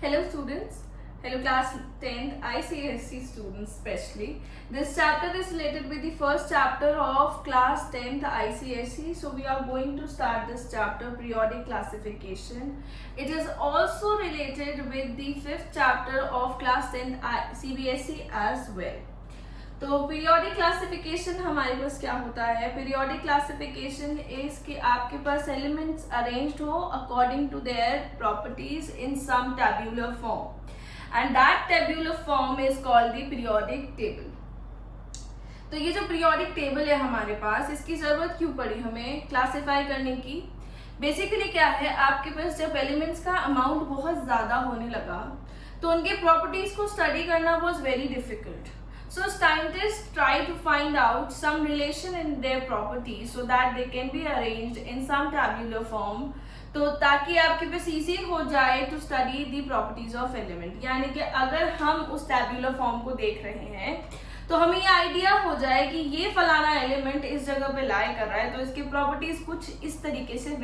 Hello students, hello class 10th ICSE students especially. This chapter is related with the first chapter of class 10th ICSE. So we are going to start this chapter, periodic classification. It is also related with the fifth chapter of class 10th CBSE as well. तो periodic classification हमारे पास क्या होता है? Periodic classification is कि आपके पास elements arranged हो according to their properties in some tabular form and that tabular form is called the periodic table. तो ये जो पीरियोडिक टेबल है हमारे पास, इसकी जरूरत क्यों पड़ी हमें क्लासिफाई करने की? बेसिकली क्या है, आपके पास जब एलिमेंट्स का अमाउंट बहुत ज्यादा होने लगा तो उनके प्रॉपर्टीज को स्टडी करना was very difficult. So scientists try to find out some relation in their properties so that they can be arranged in some tabular form. तो ताकि आपके पास इजी हो जाए to study the properties of element. यानी कि अगर हम उस टेबुलर फॉर्म को देख रहे हैं तो हमें ये आइडिया हो जाए कि ये फलाना एलिमेंट इस जगह पे लाई कर रहा है, तो इसकी प्रॉपर्टीज कुछ इस तरीके से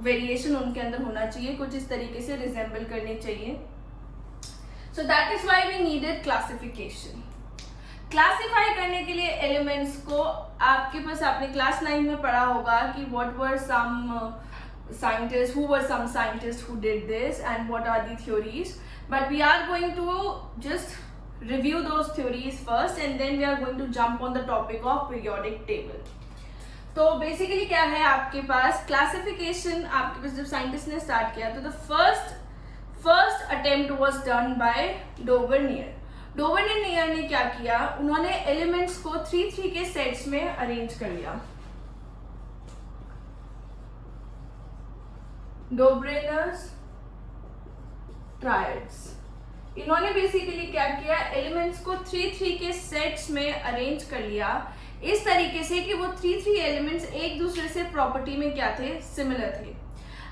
वेरिएशन उनके अंदर होना चाहिए, कुछ इस तरीके से रिजेंबल करनी चाहिए. So that is why we needed classification. Classify करने के लिए एलिमेंट्स को आपके पास आपने क्लास 9 में पढ़ा होगा कि what were some scientists who did this and what are the theories. But we are going to just review those theories first and then we are going to jump on the topic of periodic table. तो basically क्या है आपके पास classification, आपके पास जब scientist ने start किया तो the first attempt was done by Dauvergne. Dauvergne ने क्या किया, उन्होंने एलिमेंट्स को 3-3 के सेट्स में अरेंज कर लिया. Dauvergne's triads. इन्होंने बेसिकली क्या किया, एलिमेंट्स को 3-3 के सेट्स में अरेंज कर लिया इस तरीके से कि वो 3-3 एलिमेंट्स एक दूसरे से प्रॉपर्टी में क्या थे, सिमिलर थे.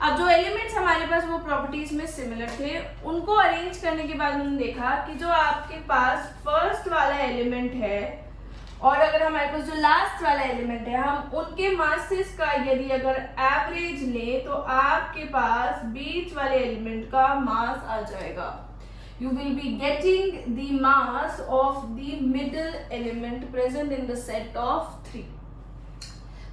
अब जो एलिमेंट्स हमारे पास वो प्रॉपर्टीज में सिमिलर थे, उनको अरेंज करने के बाद उन्होंने देखा कि जो आपके पास फर्स्ट वाला एलिमेंट है और अगर हमारे पास जो लास्ट वाला एलिमेंट है, हम उनके मासेस का यदि अगर एवरेज ले तो आपके पास बीच वाले एलिमेंट का मास आ जाएगा. You will be getting the mass of the middle element present in the set of 3.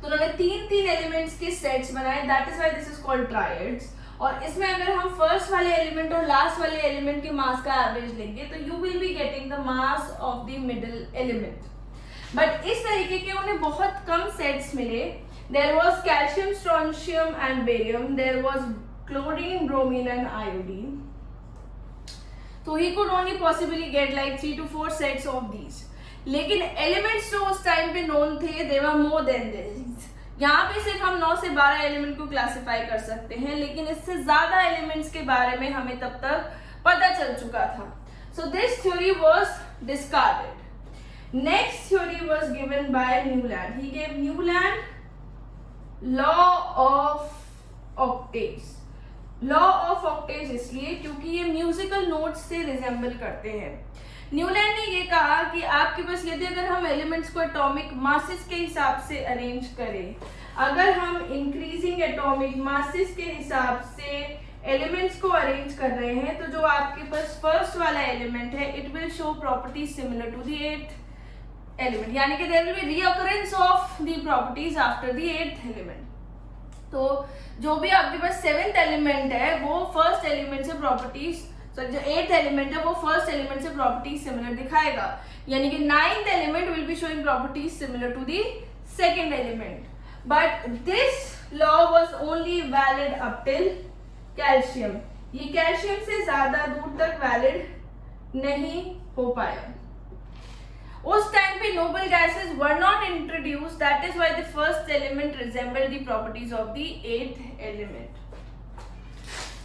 तो उन्होंने 3-3 एलिमेंट्स के सेट्स बनाए, that is why this is called triads. और इसमें अगर हम फर्स्ट वाले एलिमेंट और लास्ट वाले एलिमेंट के मास का एवरेज लेंगे तो you will be getting the mass of the middle element. But इस तरीके के उन्हें बहुत कम सेट्स मिले. There was calcium, strontium and barium, there was chlorine, bromine and iodine. तो he could only possibly get like 3 to 4 sets of these. लेकिन elements जो उस टाइम पे नोन थे, दे वर मोर देन दिस. यहाँ पे सिर्फ हम 9 से 12 एलिमेंट को क्लासिफाई कर सकते हैं, लेकिन इससे ज्यादा एलिमेंट्स के बारे में हमें तब तक पता चल चुका था. So this theory was discarded. Next theory was given by Newlands. He gave Newlands law of octaves. Law of octaves इसलिए क्योंकि ये म्यूजिकल नोट्स से रिजेंबल करते हैं. न्यूलैंड ने ये कहा कि आपके पास यदि अगर हम एलिमेंट्स को एटॉमिक मासेस के हिसाब से अरेंज करें, अगर हम इंक्रीजिंग एटॉमिक मासेस के हिसाब से एलिमेंट्स को अरेंज कर रहे हैं, तो जो आपके पास फर्स्ट वाला एलिमेंट है, it will show property similar to the 8th element. यानी कि there will be reoccurrence of the properties after the 8th element. तो जो भी आपके पास 7th एलिमेंट है वो फर्स्ट एलिमेंट से प्रॉपर्टीज, जो 8th एलिमेंट है वो फर्स्ट एलिमेंट से प्रॉपर्टीज सिमिलर दिखाएगा. यानी कि 9th element will be showing properties similar to the 2nd element. But this law was only valid up till calcium. ये कैल्शियम से ज्यादा दूर तक वैलिड नहीं हो पाया. उस टाइम पे noble gases were not introduced, that is why the first element resembled the properties of the 8th element.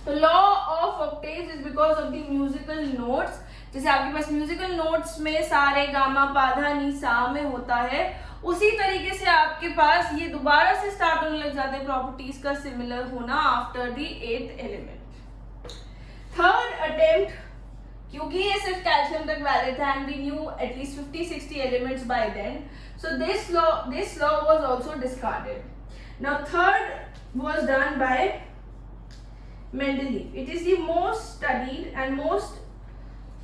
तो law of octaves is because of the musical notes. जैसे आपके पास म्यूजिकल नोट्स में सारे, गामा, पाधा, नी, सा में होता है, उसी तरीके से आपके पास ये दोबारा से स्टार्ट होने लग जाते हैं प्रॉपर्टीज का सिमिलर होना after the 8th element. Third attempt, क्योंकि ये सिर्फ कैल्शियम तक वैलिड था and we knew at least 50-60 elements by then, so this law was also discarded. Now third was done by Mendeleev, it is the most studied and most,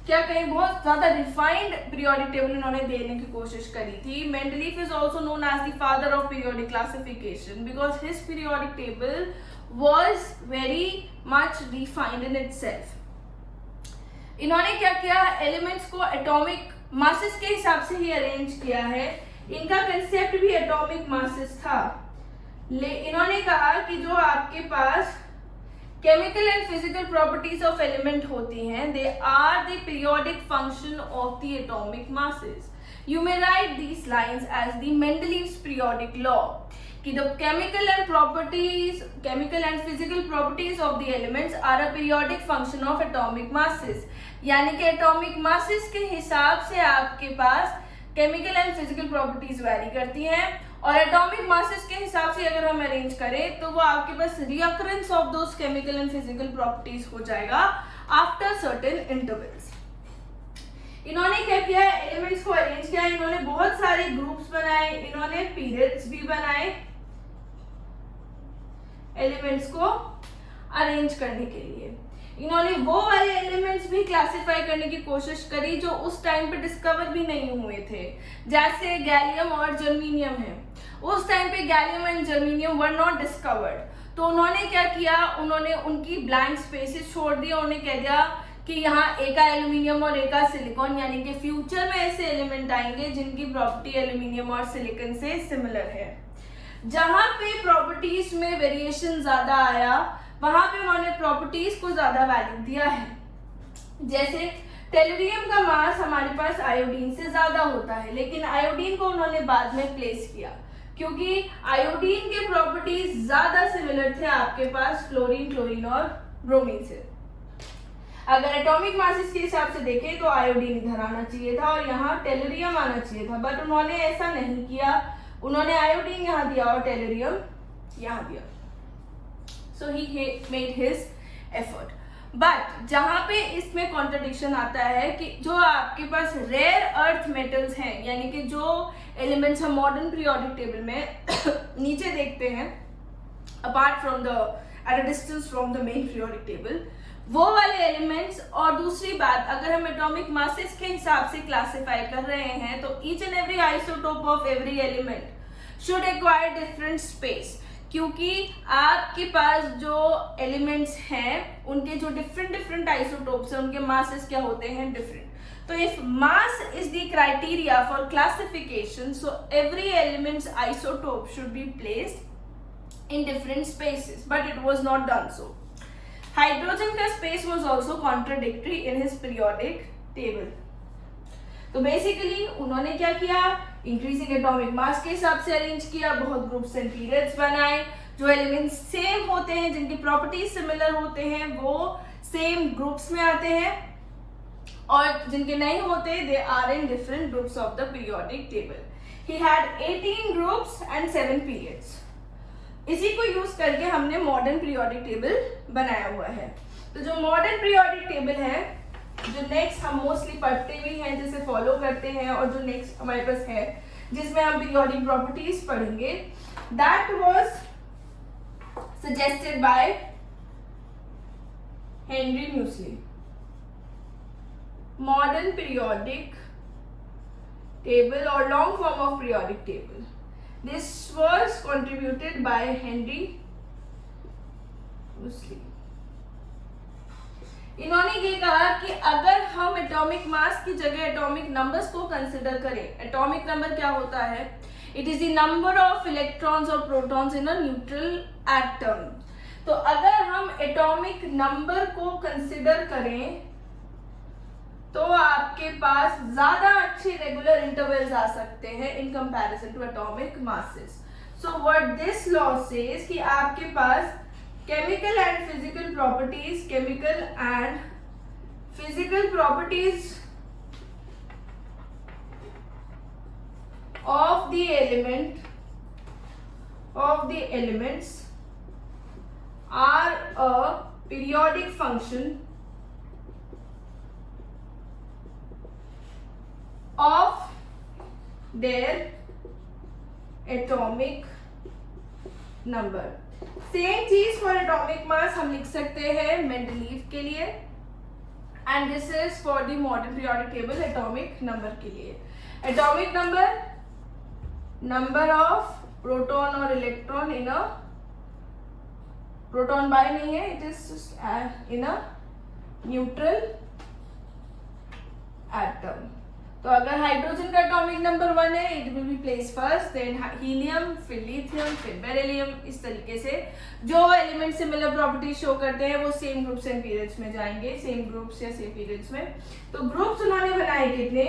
क्या कहें, बहुत ज्यादा refined periodic table इन्होंने देने की कोशिश करी थी. Mendeleev is also known as the father of periodic classification because his periodic table was very much refined in itself. इन्होंने क्या किया, एलिमेंट्स को एटॉमिक मासेस के हिसाब से ही अरेंज किया है. इनका कंसेप्ट भी एटॉमिक मासेस था. इन्होंने कहा कि जो आपके पास chemical and physical properties of element होती हैं, they are the periodic function of the atomic masses. You may write these lines as the Mendeleev's periodic law कि the chemical and physical properties of the elements are a periodic function of atomic masses. यानी कि atomic masses के हिसाब से आपके पास chemical and physical properties vary करती हैं, और एटॉमिक मासेस के हिसाब से अगर हम अरेंज करें तो वो आपके पास recurrence of those chemical and physical properties हो जाएगा आफ्टर सर्टेन इंटरवल्स. इन्होंने क्या किया, एलिमेंट्स को अरेंज किया. इन्होंने बहुत सारे ग्रुप्स बनाए, इन्होंने पीरियड्स भी बनाए एलिमेंट्स को अरेंज करने के लिए. इन्होंने वो वाले एलिमेंट्स भी क्लासिफाई करने की कोशिश करी जो उस टाइम पे डिस्कवर भी नहीं हुए थे, जैसे गैलियम और जर्मीनियम है. उस टाइम पे gallium and germanium were not discovered. तो उन्होंने क्या किया, उन्होंने उनकी ब्लैंक स्पेसेस छोड़ दिया. उन्होंने कह दिया कि यहाँ एक एल्यूमिनियम और एक सिलिकॉन, यानी कि फ्यूचर में ऐसे एलिमेंट आएंगे जिनकी प्रॉपर्टी एल्यूमिनियम और सिलिकॉन से सिमिलर है. जहां पे प्रॉपर्टीज में वेरिएशन ज्यादा आया वहां पे उन्होंने प्रॉपर्टीज को ज्यादा वैल्यू दिया है. जैसे टेलुरियम का मास हमारे पास आयोडीन से ज्यादा होता है, लेकिन आयोडीन को उन्होंने बाद में प्लेस किया क्योंकि आयोडीन के प्रॉपर्टीज ज्यादा सिमिलर थे आपके पास फ्लोरीन, क्लोरीन और ब्रोमीन से. अगर एटॉमिक मासेस के हिसाब से देखें तो आयोडीन इधर आना चाहिए था और यहाँ टेलुरियम आना चाहिए था, बट उन्होंने ऐसा नहीं किया. उन्होंने आयोडीन यहाँ दिया और टेलुरियम यहाँ दिया. So he made his effort. But जहाँ पे इसमें कॉन्ट्रडिक्शन आता है कि जो आपके पास रेयर अर्थ मेटल्स हैं, यानी कि जो एलिमेंट्स हम मॉडर्न पीरियोडिक टेबल में नीचे देखते हैं, apart from the at a distance from the main periodic table, वो वाले एलिमेंट्स. और दूसरी बात, अगर हम एटॉमिक मासेस के हिसाब से क्लासिफाई कर रहे हैं तो each and every isotope of every element should acquire different space, क्योंकि आपके पास जो एलिमेंट्स हैं उनके जो डिफरेंट आइसोटोप्स हैं उनके मासेस क्या होते हैं, डिफरेंट. तो if mass is the criteria for classification, so every elements isotope should be placed in different spaces, but it was not done so. Hydrogen का space was also contradictory in his periodic table. तो basically उन्होंने क्या किया, increasing atomic mass के हिसाब से arrange किया, बहुत ग्रुप्स एंड पीरियड्स बनाए. जो एलिमेंट्स सेम होते हैं, जिनकी प्रॉपर्टीज सिमिलर होते हैं, वो सेम ग्रुप्स में आते हैं, और जिनके नहीं होते they are in different groups of the periodic table. He had 18 groups and 7 periods. इसी को यूज करके हमने मॉडर्न पीरियोडिक टेबल बनाया हुआ है. तो जो मॉडर्न पीरियोडिक टेबल है, जो नेक्स्ट हम मोस्टली पढ़ते भी हैं, जिसे फॉलो करते हैं, और जो नेक्स्ट हमारे पास है जिसमें हम पीरियोडिक प्रॉपर्टीज पढ़ेंगे, that was suggested by Henry Moseley. Modern periodic table और long form of periodic table, this was contributed by Henry Moseley. इन्होंने ये कहा कि अगर हम एटॉमिक मास की जगह एटॉमिक नंबर्स को कंसिडर करें, एटॉमिक नंबर क्या होता है, it is the number of electrons और protons in a neutral atom. तो अगर हम एटॉमिक नंबर को कंसिडर करें तो आपके पास ज्यादा अच्छे रेगुलर इंटरवल्स आ सकते हैं in comparison to atomic masses. So what this law says कि आपके पास chemical and physical properties of the elements are a periodic function of their atomic number. Same चीज फॉर एटॉमिक मास हम लिख सकते हैं मेंडलीव के लिए, and this is for the modern periodic table atomic number के लिए. एटॉमिक नंबर ऑफ प्रोटॉन और electron in a, proton by नहीं है, it is in a neutral atom. तो अगर हाइड्रोजन का एटॉमिक नंबर 1 है, it will be place first, then helium, फिर लिथियम, फिर बेरिलियम. इस तरीके से जो एलिमेंट सिमिलर प्रॉपर्टी शो करते हैं वो सेम ग्रुप्स एंड पीरियड्स में जाएंगे, सेम ग्रुप्स या सेम पीरियड्स में. तो ग्रुप्स उन्होंने बनाए कितने?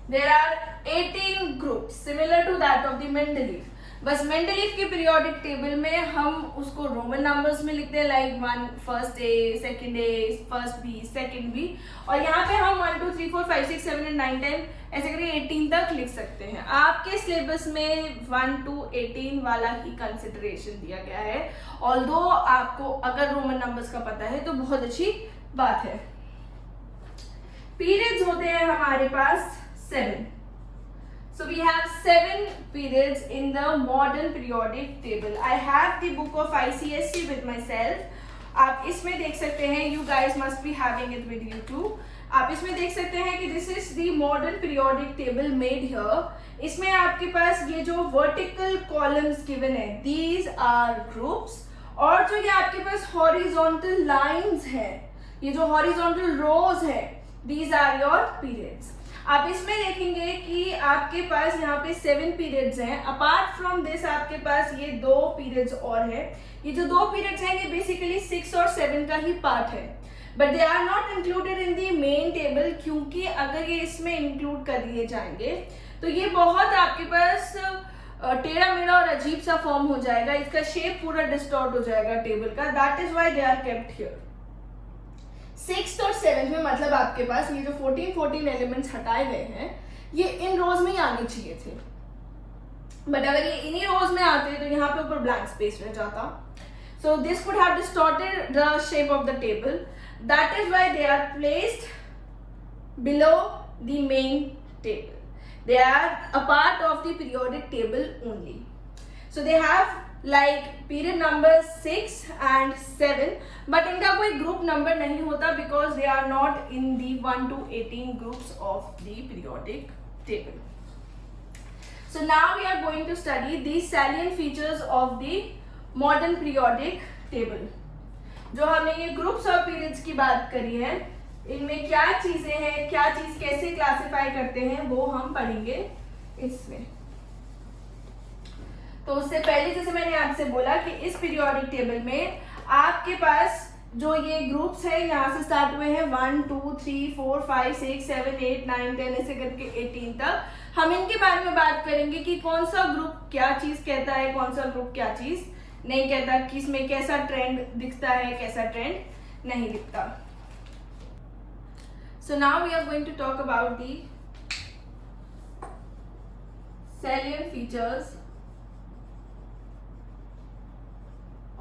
There are 18 groups similar to that of the Mendeleev. बस मेंडलीव के पीरियोडिक टेबल में हम उसको रोमन नंबर्स में लिखते हैं, like 1 first A, second A, first B, second B. और यहाँ पे हम 1 2 3 4 5 6 7 8 9 10 ऐसे करके 18 तक लिख सकते हैं. आपके सिलेबस में 1 to 18 वाला ही कंसिडरेशन दिया गया है. ऑल्दो आपको अगर रोमन नंबर्स का पता है तो बहुत अच्छी बात है. पीरियड्स होते हैं हमारे पास 7. So we have 7 periods in the modern periodic table. I have the book of ICSE with myself. आप इसमें देख सकते हैं, you guys must be having it with you too. आप इसमें देख सकते हैं कि this is the modern periodic table made here. इसमें आपके पास ये जो vertical columns given है, these are groups. और जो ये आपके पास horizontal lines है, ये जो horizontal rows है, these are your periods. आप इसमें देखेंगे कि आपके पास यहाँ पे 7 पीरियड्स हैं. अपार्ट फ्रॉम दिस आपके पास ये 2 पीरियड्स और हैं. ये जो 2 पीरियड्स हैं ये बेसिकली 6 और 7 का ही पार्ट है, but they are not included in the main table, क्योंकि अगर ये इसमें इंक्लूड कर दिए जाएंगे तो ये बहुत आपके पास टेढ़ा मेढ़ा और अजीब सा फॉर्म हो जाएगा. इसका शेप पूरा डिस्टॉर्ट हो जाएगा टेबल का. That is why they are kept here. 6th और 7th में मतलब आपके पास ये जो 14 एलिमेंट्स हटाए गए हैं ये इन रोज में ही आने चाहिए थे, बट अगर ये इन्हीं रोज में आते तो यहाँ पे ऊपर ब्लैंक स्पेस रह जाता. So this could have distorted the shape of the table. That is why they are placed below the main table. They are a part of the periodic table only. So they have like period number 6 and 7, but इनका कोई group number नहीं होता because they are not in the 1 to 18 groups of the periodic table. So now we are going to study the salient features of the modern periodic table. जो हमने ये groups of periods की बात करी है, इनमें क्या चीजें हैं, क्या चीज कैसे क्लासिफाई करते हैं वो हम पढ़ेंगे इसमें. तो उससे पहले जैसे मैंने आपसे बोला कि इस पीरियोडिक टेबल में आपके पास जो ये ग्रुप्स है यहाँ से स्टार्ट हुए हैं 1 2 3 4 5 6 7 8 9 10 ऐसे करके 18 तक. हम इनके बारे में बात करेंगे कि कौन सा ग्रुप क्या चीज कहता है, कौन सा ग्रुप क्या चीज नहीं कहता, किसमें कैसा ट्रेंड दिखता है, कैसा ट्रेंड नहीं दिखता. So now we are going to talk about the salient features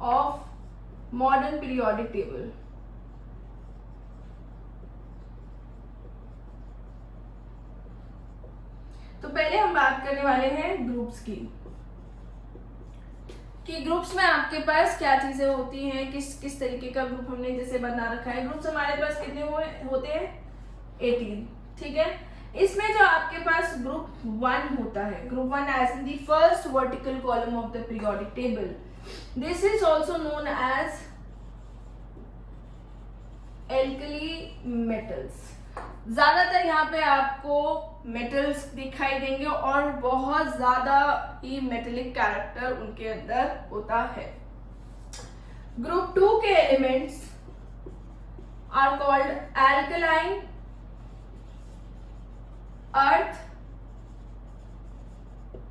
of modern periodic table. तो पहले हम बात करने वाले हैं ग्रुप्स की, कि ग्रुप्स में आपके पास क्या चीजें होती हैं, किस तरीके का ग्रुप हमने जैसे बना रखा है. ग्रुप्स हमारे पास कितने होते हैं? 18. ठीक है. इसमें जो आपके पास ग्रुप 1 होता है, group 1 as in the first vertical column of the periodic table. This is also known as alkali metals. ज्यादातर यहाँ पे आपको मेटल्स दिखाई देंगे और बहुत ज्यादा ही मेटेलिक कैरेक्टर उनके अंदर होता है. ग्रुप 2 के elements are called alkaline earth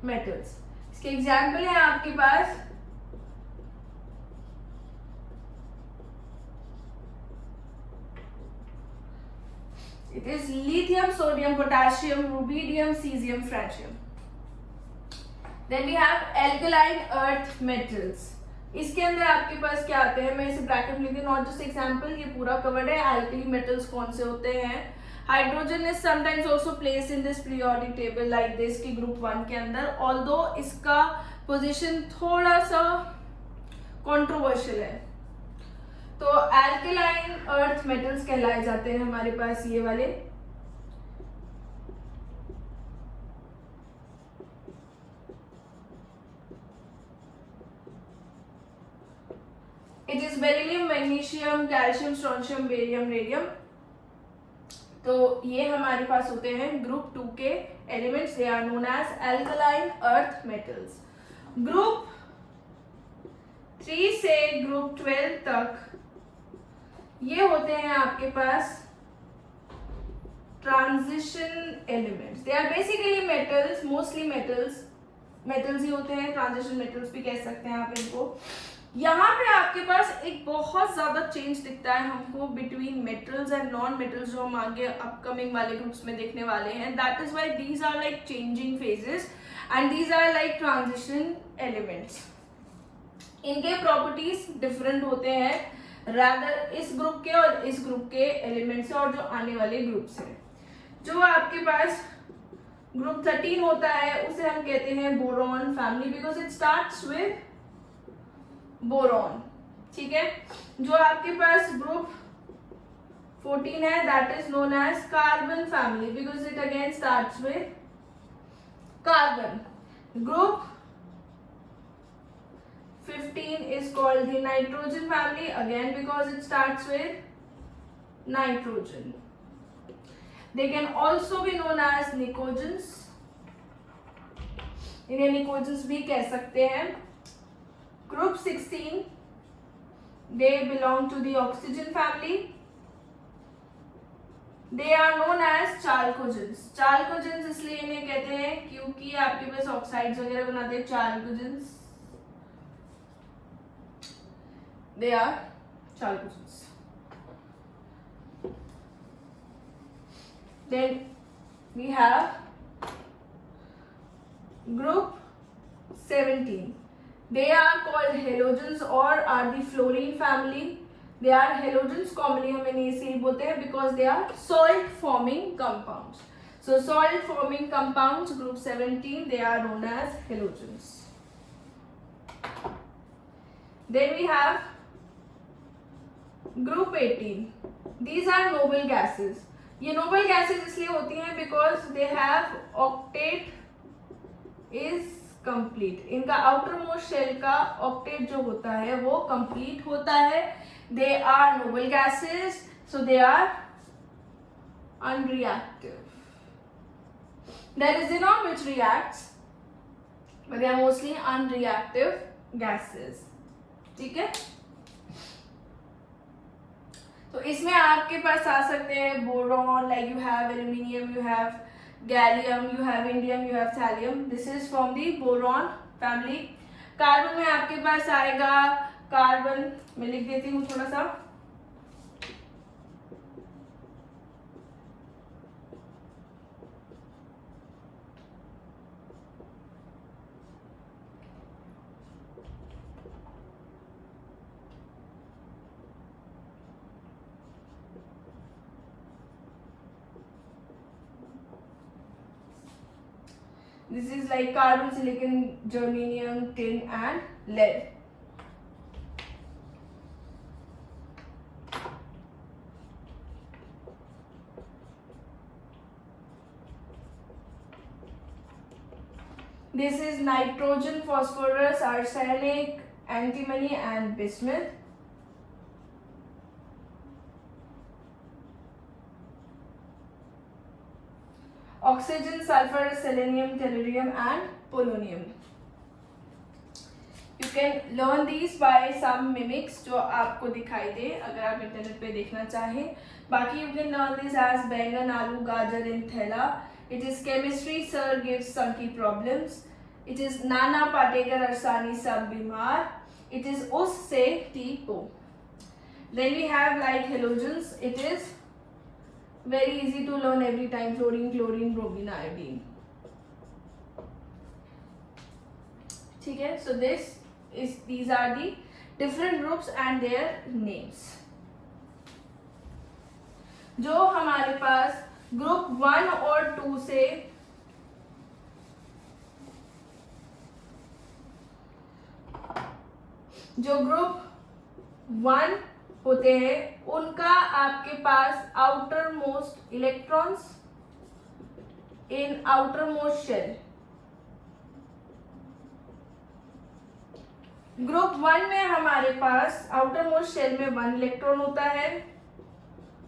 metals. इसके एग्जाम्पल है आपके पास it is lithium, sodium, potassium, rubidium, cesium, francium. Then we have alkaline earth metals. इसके अंदर आपके पास क्या आते हैं, मैं इसे ब्रैकेट में लिखती हूँ, नॉट जस्ट एग्जाम्पल, ये पूरा कवर्ड है. alkali metals कौन से होते हैं? Hydrogen is sometimes also placed in this periodic table like this की ग्रुप 1 के अंदर, ऑल्दो इसका पोजीशन थोड़ा सा कंट्रोवर्शियल है। तो एल्केलाइन अर्थ मेटल्स कहलाए जाते हैं हमारे पास ये वाले। It is beryllium, magnesium, calcium, strontium, barium, radium. तो ये हमारे पास होते हैं ग्रुप 2 के elements. They are known as alkaline earth metals. Group 3 से ग्रुप 12 तक ये होते हैं आपके पास transition elements. They are basically metals, mostly metals ही होते हैं, ट्रांजिशन मेटल्स भी कह सकते हैं आप इनको। यहाँ पे आपके पास एक बहुत ज्यादा चेंज दिखता है हमको between metals and non metals, जो हम आगे अपकमिंग वाले ग्रुप्स में देखने वाले हैं। That is why these are like changing phases and these are like transition elements. इनके प्रॉपर्टीज डिफरेंट होते हैं रादर इस ग्रुप के और इस ग्रुप के एलिमेंट्स से और जो आने वाले ग्रुप्स हैं। जो आपके पास ग्रुप 13 होता है उसे हम कहते हैं boron family, because it starts with boron. ठीक है। जो आपके पास ग्रुप 14 है that is known as carbon family, because it again starts with carbon. Group 15 is called the nitrogen family, again because it starts with nitrogen. They can also be known as nicogens. इन्हें pnictogens भी कह सकते हैं। Group 16, they belong to the oxygen family. They are known as chalcogens. Chalcogens इसलिए इन्हें कहते हैं क्योंकि आपके पास ऑक्साइड्स वगैरह बनाते हैं chalcogens. They are chalcogens. Then we have group 17. They are called halogens or are the fluorine family. They are halogens, commonly हम इन्हें इसीलिए बोलते हैं because they are salt forming compounds. So salt forming compounds, group 17, they are known as halogens. Then we have group 18. These are noble gases. ये noble gases इसलिए होती हैं because they have octet is complete. इनका outer most shell का octet जो होता है वो complete होता है. They are noble gases, so they are unreactive. There is xenon which reacts, but they are mostly unreactive gases. ठीक है। तो इसमें आपके पास आ सकते हैं boron, like you have aluminium, you have gallium, you have indium, you have thallium. This is from the boron family. Carbon में आपके पास आएगा कार्बन, मैं लिख देती हूँ थोड़ा सा. This is like carbon, silicon, germanium, tin and lead. This is nitrogen, phosphorus, arsenic, antimony and bismuth. Oxygen, sulfur, selenium, tellurium and polonium. You can learn these by some mimics जो आपको दिखाई दे अगर आप इंटरनेट पे देखना चाहें. बाकी you can learn this as बैंगन, आलू, गाजर in thela. It is chemistry sir gives Sankey problems. It is Nana Patekar Arsani Sab Bimar. It is Us Se Ti Po. Then we have like halogens. It is very easy to learn every time: fluorine, chlorine, bromine, iodine. ठीक है. So these are the different groups and their names. जो हमारे पास group 1 और 2 से जो group 1 होते हैं उनका आपके पास outer most electrons in outer most shell. Group 1 में हमारे पास आउटर मोस्ट शेल में 1 इलेक्ट्रॉन होता है।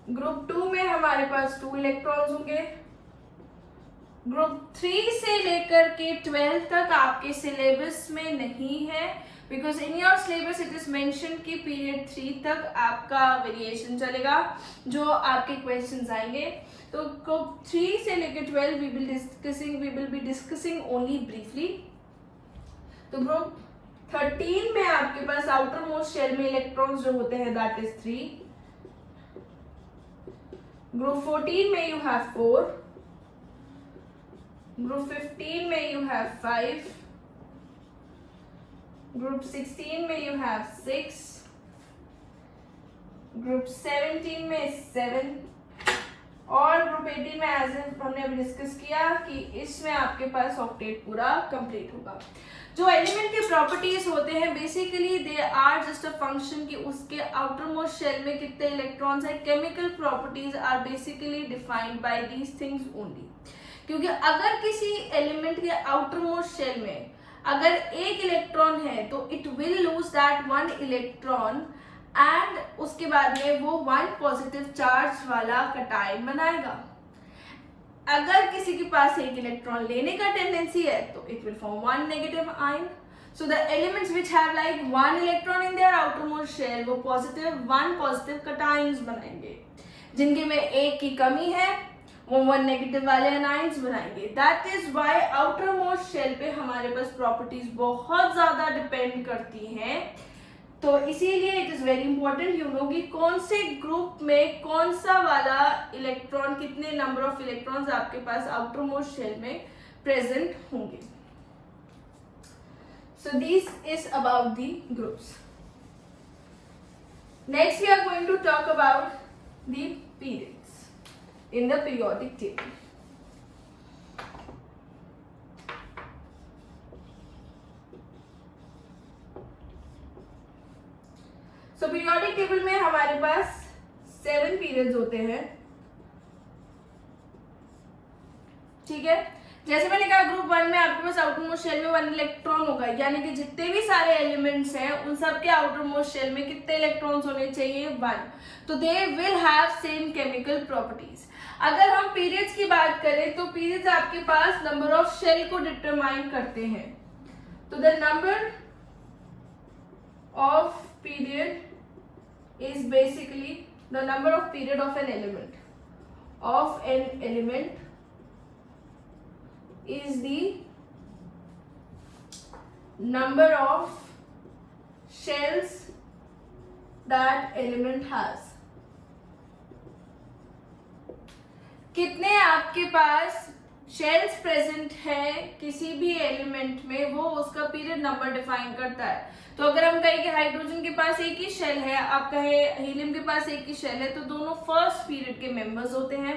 ग्रुप 2 में हमारे पास 2 इलेक्ट्रॉन्स होंगे। ग्रुप 3 से लेकर के 12 तक आपके सिलेबस में नहीं है, because in your syllabus it is mention कि पीरियड 3 तक आपका वेरिएशन चलेगा, जो आपके क्वेश्चंस आएंगे। तो ग्रुप 3 से लेकर 12 we will be discussing only briefly. तो ग्रुप 13 में आपके पास आउटर मोस्ट शेल में इलेक्ट्रॉन्स जो होते हैं दैट इज 3। ग्रुप 14 में यू हैव 4। ग्रुप 15 में यू हैव 5। ग्रुप 16 में यू हैव 6। ग्रुप 17 में 7 और ग्रुप 18 में एज हमने अभी डिस्कस किया कि इसमें आपके पास ऑक्टेट पूरा कंप्लीट होगा। जो एलिमेंट के प्रॉपर्टीज होते हैं basically they are just a function कि उसके आउटर मोस्ट शेल में कितने इलेक्ट्रॉन्स हैं। Chemical properties are basically defined by these things only, क्योंकि अगर किसी एलिमेंट के आउटर मोस्ट शेल में अगर एक इलेक्ट्रॉन है तो it will lose that 1 electron and उसके बाद में वो 1 पॉजिटिव चार्ज वाला कटायन बनाएगा। अगर किसी के पास एक इलेक्ट्रॉन लेने का टेंडेंसी है तो it will form 1 negative ion. So the elements which have like 1 electron in their outer most shell वो 1 पॉजिटिव कटायंस बनाएंगे। जिनके में एक की कमी है वो 1 नेगेटिव वाले एनायंस बनाएंगे। That is why outer most shell पे हमारे पास प्रॉपर्टीज बहुत ज्यादा डिपेंड करती हैं। तो इसीलिए it is very important you know कि कौन से ग्रुप में कौन सा वाला इलेक्ट्रॉन, कितने नंबर ऑफ इलेक्ट्रॉन्स आपके पास आउटर मोस्ट शेल में प्रेजेंट होंगे। So this is about the groups. Next we are going to talk about the periods in the periodic table. So periodic table में हमारे पास 7 पीरियड्स होते हैं, ठीक है। जैसे मैंने कहा ग्रुप 1 में आपके पास आउटर मोस्ट शेल में 1 इलेक्ट्रॉन होगा, यानी कि जितने भी सारे एलिमेंट्स हैं उन सब के आउटर मोस्ट शेल में कितने इलेक्ट्रॉन्स होने चाहिए 1। तो they will have same chemical properties. अगर हम पीरियड्स की बात करें तो पीरियड्स आपके पास नंबर ऑफ शेल को डिटरमाइन करते हैं। तो the number of period is basically the number of period of an element is the number of shells that element has। कितने आपके पास शेल्स प्रेजेंट है किसी भी एलिमेंट में वो उसका पीरियड नंबर डिफाइन करता है। तो अगर हम कहें कि हाइड्रोजन के पास एक ही शेल है, आप कहें हीलियम के पास एक ही शेल है, तो दोनों फर्स्ट पीरियड के मेंबर्स होते हैं।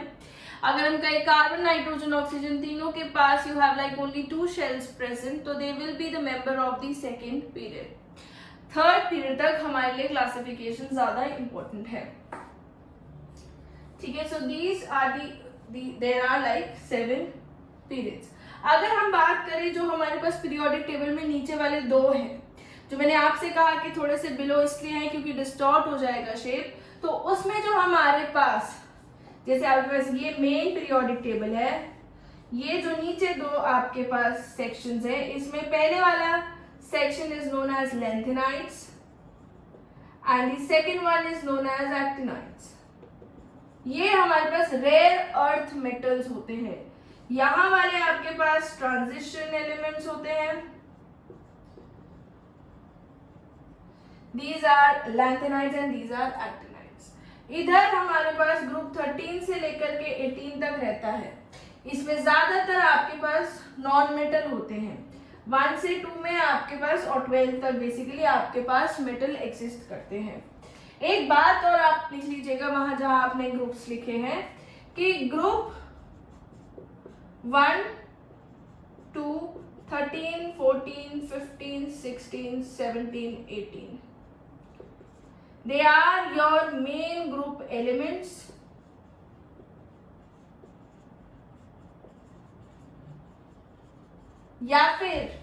अगर हम कहें कार्बन, नाइट्रोजन, ऑक्सीजन तीनों के पास you have like only 2 shells present, तो they will be the member of the second period. Third period तक हमारे लिए क्लासिफिकेशन ज्यादा इंपॉर्टेंट है, ठीक है। So these are there are like 7 periods. अगर हम बात करें जो हमारे पास पीरियोडिक टेबल में नीचे वाले 2 हैं, जो मैंने आपसे कहा कि थोड़े से बिलो इसलिए हैं क्योंकि डिस्टॉर्ट हो जाएगा शेप, तो उसमें जो हमारे पास जैसे आपके पास ये मेन पीरियोडिक टेबल है, ये जो नीचे 2 आपके पास सेक्शंस है, इसमें पहले वाला section is known as lanthanides and the second one is known as actinides. ये हमारे पास रेयर अर्थ मेटल्स होते हैं। यहां वाले आपके पास ट्रांजिशन एलिमेंट्स होते हैं, these are lanthanides and these are actinides। इधर हमारे पास ग्रुप 13 से लेकर के 18 तक रहता है। इसमें ज्यादातर आपके पास नॉन मेटल होते हैं। 1 से 2 में आपके पास और 12 तक बेसिकली आपके पास मेटल एग्जिस्ट करते हैं। एक बात और आप लिख लीजिएगा वहां जहां आपने ग्रुप्स लिखे हैं कि group 1, 2, 13, 14, 15, 16, 17, 18 they are your main group elements, या फिर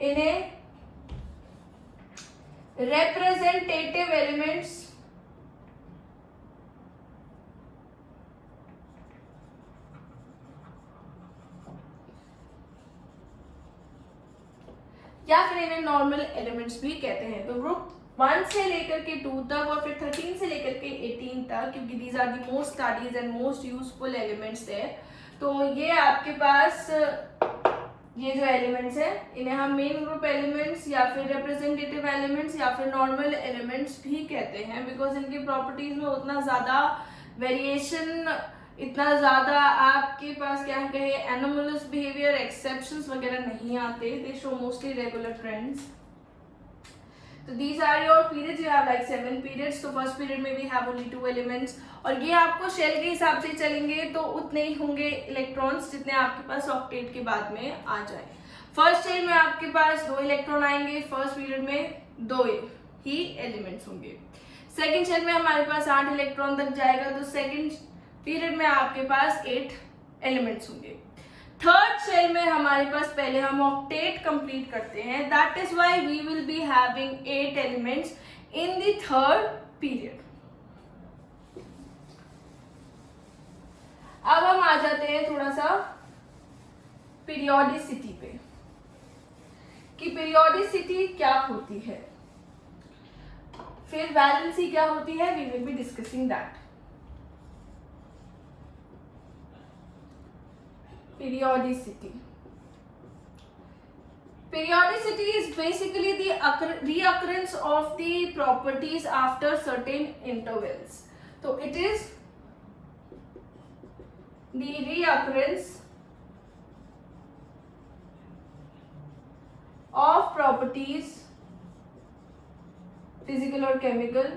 इन्हें representative elements, या फिर इन्हें नॉर्मल एलिमेंट्स भी कहते हैं। तो ग्रुप 1 से लेकर के 2 तक और फिर 13 से लेकर के 18 तक, क्योंकि these are the most studies and most useful elements है। तो ये आपके पास ये जो एलिमेंट्स है इन्हें हम मेन ग्रुप एलिमेंट्स या फिर रिप्रेजेंटेटिव एलिमेंट्स या फिर नॉर्मल एलिमेंट्स भी कहते हैं, बिकॉज इनकी प्रॉपर्टीज में उतना ज़्यादा वेरिएशन, इतना ज़्यादा आपके पास क्या कहे एनोमलस बिहेवियर, एक्सेप्शंस वगैरह नहीं आते। दे शो मोस्टली रेगुलर ट्रेंड्स। तो these are your periods, you have like 7 periods। तो फर्स्ट पीरियड में भी have only 2 elements, और ये आपको शेल के हिसाब से चलेंगे तो उतने ही होंगे इलेक्ट्रॉन्स जितने आपके पास ऑक्टेट के बाद में आ जाए। फर्स्ट शेल में आपके पास 2 इलेक्ट्रॉन आएंगे, फर्स्ट पीरियड में 2 ही एलिमेंट्स होंगे। सेकेंड शेल में हमारे पास 8 इलेक्ट्रॉन तक जाएगा, तो सेकेंड पीरियड में आपके पास 8 एलिमेंट्स होंगे। थर्ड शेल में हमारे पास पहले हम ऑक्टेट कंप्लीट करते हैं, that is why we will be having 8 elements in the third period. अब हम आ जाते हैं थोड़ा सा पीरियोडिसिटी पे, कि पीरियोडिसिटी क्या होती है, फिर वैलेंसी क्या होती है, we will be discussing that. Periodicity. Periodicity is basically the reoccurrence of the properties after certain intervals. So it is the reoccurrence of properties, physical or chemical,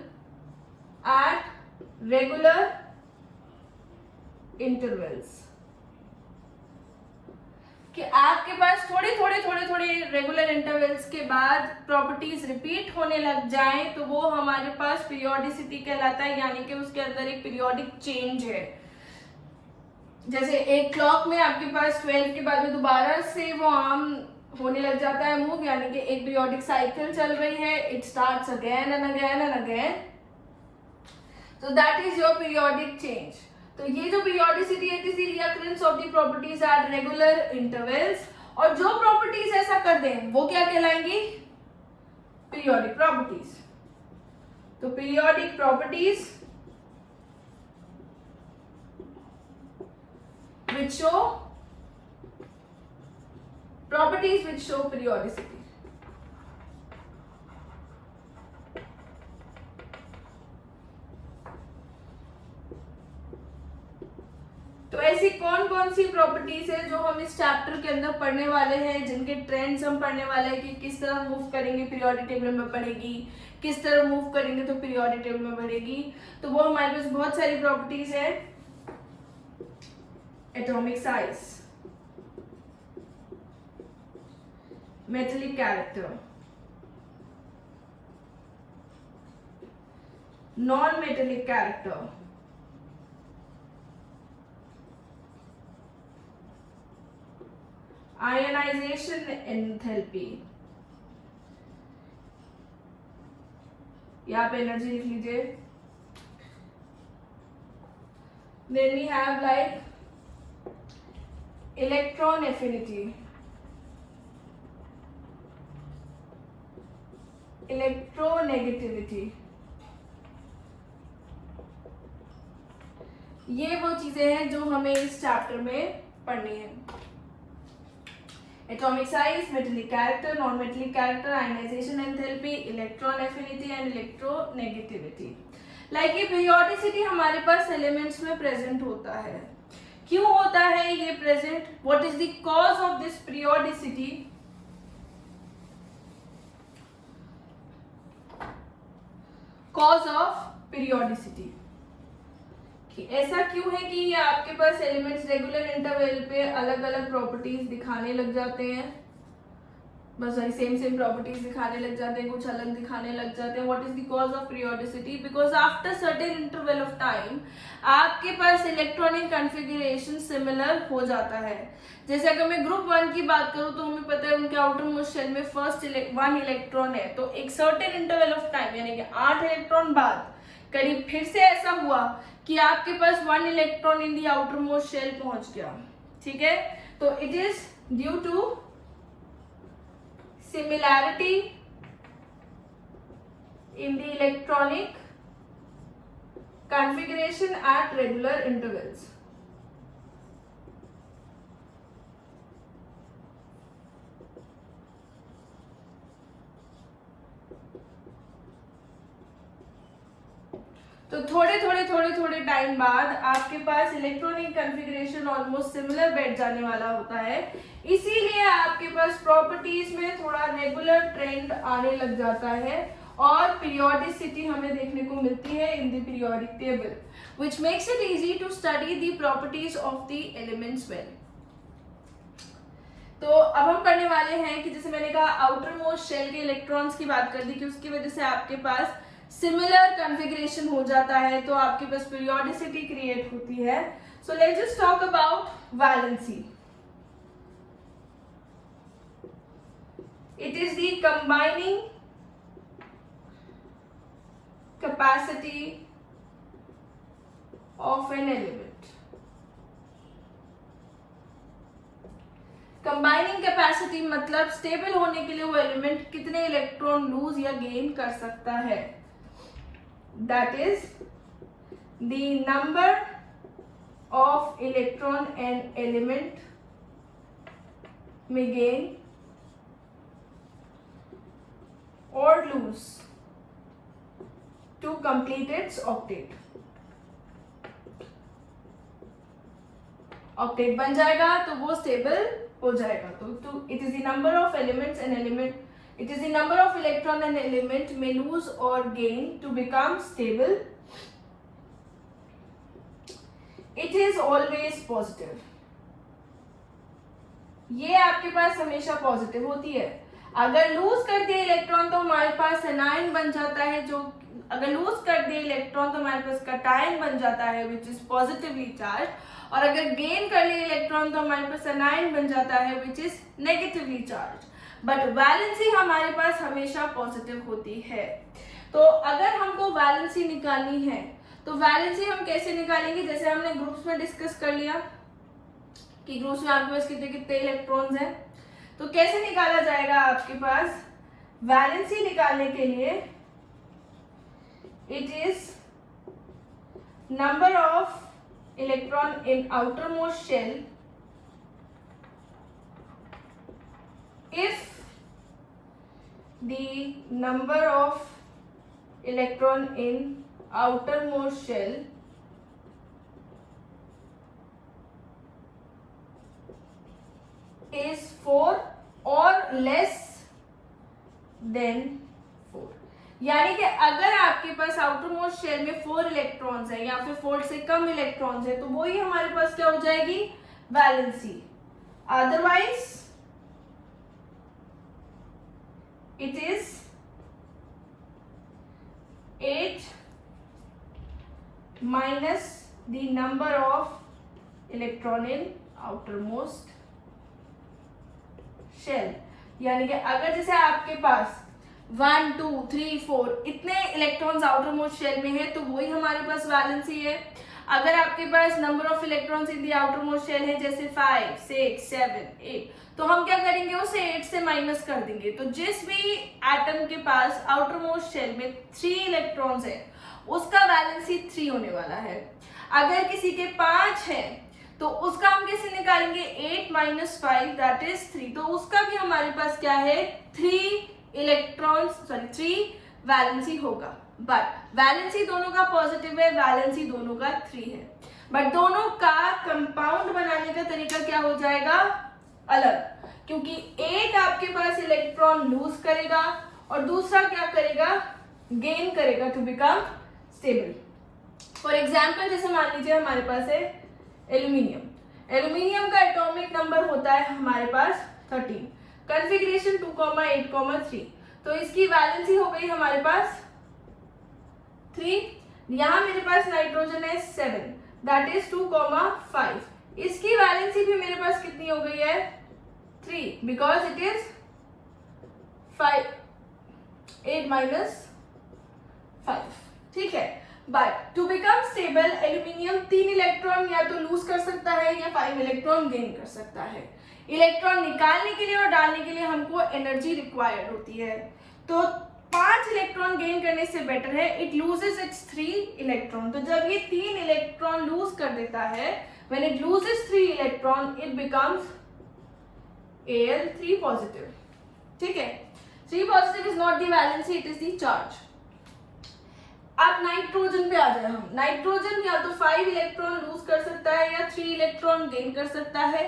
at regular intervals। कि आपके पास थोड़े regular intervals के बाद properties repeat होने लग जाएं तो वो हमारे पास पीरियोडिसिटी कहलाता है, यानी कि उसके अंदर एक पीरियोडिक चेंज है। जैसे एक क्लॉक में आपके पास 12 के बाद में दोबारा से वो आर्म होने लग जाता है मूव, यानी कि एक पीरियोडिक साइकिल चल रही है, it starts again and again and again, so that is your periodic change। तो ये जो पीरियोडिसिटी है, this recurrence of the properties at regular intervals, और जो प्रॉपर्टीज ऐसा कर दें वो क्या कहलाएंगी, पीरियोडिक प्रॉपर्टीज। तो periodic properties which show properties which show periodicity। तो ऐसी कौन कौन सी प्रॉपर्टीज है जो हम इस चैप्टर के अंदर पढ़ने वाले हैं, जिनके ट्रेंड्स हम पढ़ने वाले हैं कि किस तरह मूव करेंगे पीरियोडिक टेबल में बढ़ेगी, किस तरह मूव करेंगे तो पीरियोडिक टेबल में बढ़ेगी। तो वो हमारे पास बहुत सारी प्रॉपर्टीज है। Atomic size, metallic character, non metallic character, ionization enthalpy, यहाँ पे एनर्जी लिख लीजिए। Then we have like electron affinity, electronegativity, ये वो चीजें हैं जो हमें इस चैप्टर में पढ़नी है। Atomic size, metallic character, non metallic character, ionization enthalpy, electron affinity and electronegativity. Like ये पीरियोडिसिटी हमारे पास एलिमेंट्स में प्रेजेंट होता है। क्यों होता है ये present, what is the cause of this periodicity, cause of periodicity, कि ऐसा क्यों है कि ये आपके पास एलिमेंट्स रेगुलर इंटरवल पे अलग अलग प्रॉपर्टीज दिखाने लग जाते हैं। बस सॉरी सेम प्रॉपर्टीज दिखाने लग जाते हैं, कुछ अलग दिखाने लग जाते हैं. What is the cause of periodicity? Because after certain interval of time आपके पास इलेक्ट्रॉनिक कॉन्फ़िगरेशन सिमिलर हो जाता है. जैसे अगर मैं ग्रुप 1 की बात करूं तो हमें पता है उनके आउटर मोस्ट शेल में फर्स्ट 1 इलेक्ट्रॉन है. तो एक सर्टेन इंटरवल ऑफ टाइम यानी कि 8 इलेक्ट्रॉन बाद करीब फिर से ऐसा हुआ कि आपके पास 1 electron in the outer most shell पहुंच गया. ठीक है, तो it is due to similarity in the electronic configuration at regular intervals. तो थोड़े टाइम बाद आपके पास इलेक्ट्रॉनिक कॉन्फ़िगरेशन ऑलमोस्ट सिमिलर बैठ जाने वाला होता है. इसीलिए आपके पास प्रॉपर्टीज में थोड़ा रेगुलर ट्रेंड आने लग जाता है और पीरियोडिसिटी हमें देखने को मिलती है in the periodic table, which makes it easy to study the properties of the elements well. तो अब हम पढ़ने वाले हैं कि जैसे मैंने कहा आउटर मोस्ट शेल के इलेक्ट्रॉन्स की बात कर दी कि उसकी वजह से आपके पास सिमिलर कॉन्फ़िगरेशन हो जाता है, तो आपके पास पीरियोडिसिटी क्रिएट होती है. So let's just talk about valency. It is the combining capacity of an element. Combining capacity मतलब स्टेबल होने के लिए वो एलिमेंट कितने इलेक्ट्रॉन लूज या गेन कर सकता है. That is the number of electron an element may gain or lose to complete its octet. Octet बन जाएगा तो वो स्टेबल हो जाएगा. तो it is the number of elements an element. It is the number of electron an element may lose or gain to become stable. It is always positive. ये आपके पास हमेशा पॉजिटिव होती है. अगर लूज कर दिए इलेक्ट्रॉन तो हमारे पास एनायन बन जाता है, जो अगर लूज कर दिए इलेक्ट्रॉन तो हमारे पास कटायन बन जाता है विच इज पॉजिटिवली चार्ज, और अगर गेन कर लिए इलेक्ट्रॉन तो हमारे पास एनायन बन जाता है which is negatively charge. But valency हमारे पास हमेशा पॉजिटिव होती है. तो अगर हमको वैलेंसी निकालनी है तो वैलेंसी हम कैसे निकालेंगे? जैसे हमने ग्रुप्स में डिस्कस कर लिया कि ग्रुप्स में आपके पास कितने कितने इलेक्ट्रॉन्स हैं, तो कैसे निकाला जाएगा आपके पास वैलेंसी निकालने के लिए? It is number of electron in outer most shell if the number of electron in outermost shell is 4 or less than 4. यानी कि अगर आपके पास आउटर मोस्ट शेल में 4 इलेक्ट्रॉन्स है या फिर 4 से कम इलेक्ट्रॉन्स है तो वो ही हमारे पास क्या हो जाएगी? Valency. Otherwise it is 8 minus the number of electron in outermost shell. यानी कि अगर जैसे आपके पास 1 2 3 4 इतने इलेक्ट्रॉन्स आउटर मोस्ट शेल में है तो वही हमारे पास वैलेंसी है. अगर आपके पास number of electrons in the outer most shell है जैसे 5 6 7 8 तो हम क्या करेंगे? उसे 8 से माइनस कर देंगे. तो जिस भी एटम के पास आउटर मोस्ट शेल में 3 इलेक्ट्रॉन्स है उसका वैलेंसी 3 होने वाला है. अगर किसी के 5 है तो उसका हम कैसे निकालेंगे? 8 माइनस 5 दैट इज 3. तो उसका भी हमारे पास क्या है? 3 वैलेंसी होगा. बट वैलेंसी दोनों का पॉजिटिव है, वैलेंसी दोनों का 3 है. बट दोनों का कंपाउंड बनाने का तरीका क्या हो जाएगा? अलग, क्योंकि एक आपके पास इलेक्ट्रॉन लूज करेगा और दूसरा क्या करेगा? गेन करेगा to become stable. For example जैसे मान लीजिए हमारे पास है एल्यूमिनियम. एल्यूमिनियम का एटॉमिक नंबर होता है हमारे पास 13. कॉन्फ़िगरेशन 2,8,3। तो इसकी वैलेंसी हो गई हमारे पास 3। यहाँ मेरे पास नाइट्रोजन है 7, दैट इज 2,5। इसकी वैलेंसी भी मेरे पास कितनी हो गई है 3, बिकॉज इट इज 8 माइनस 5। ठीक है, but to become stable aluminium 3 electron या तो लूज कर सकता है या 5 इलेक्ट्रॉन गेन कर सकता है। इलेक्ट्रॉन निकालने के लिए और डालने के लिए हमको एनर्जी रिक्वायर्ड होती है, तो 5 इलेक्ट्रॉन गेन करने से बेटर है इट लूजेस इट्स 3 इलेक्ट्रॉन। तो जब ये 3 इलेक्ट्रॉन लूज कर देता है, when it loses 3 electron it becomes Al3 positive. ठीक है, 3 positive is not the valency, it is the charge. अब नाइट्रोजन पे आ जाए हम। नाइट्रोजन या तो 5 इलेक्ट्रॉन लूज कर सकता है या 3 इलेक्ट्रॉन गेन कर सकता है।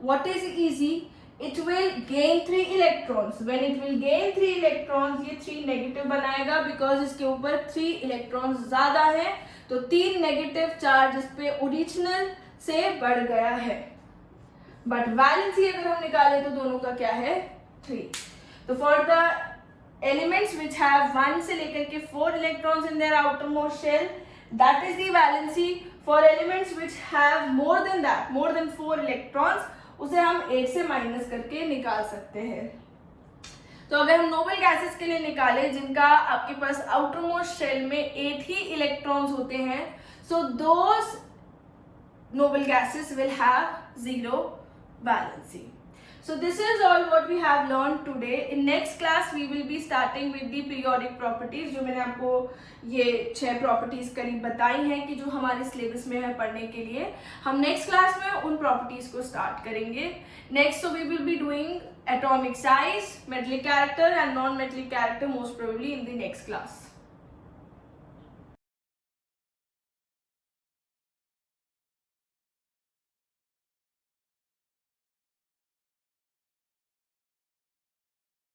What is easy? It will gain 3 electrons. When it will gain 3 electrons, ये 3 नेगेटिव बनाएगा because इसके ऊपर 3 इलेक्ट्रॉन्स ज्यादा है, तो 3 नेगेटिव चार्ज इस पे ओरिजिनल से बढ़ गया है। बट वैलेंसी अगर हम निकालें तो दोनों का क्या है 3। तो for the elements which have 1 से लेकर के 4 electrons in their outer most shell, that is the valency. For elements which have more than that, more than 4 electrons, उसे हम 8 से माइनस करके निकाल सकते हैं। तो अगर हम नोबल गैसेस के लिए निकालें जिनका आपके पास आउटर मोस्ट शेल में 8 ही इलेक्ट्रॉन्स होते हैं, so those noble gases will have 0 valency. So this is all what we have learned today. In next class we will be starting with the periodic properties, जो मैंने आपको ये 6 properties करीब बताई हैं कि जो हमारे सिलेबस में है पढ़ने के लिए। हम नेक्स्ट क्लास में उन प्रॉपर्टीज को स्टार्ट करेंगे। Next so we will be doing atomic size, metallic character and non-metallic character most probably in the next class.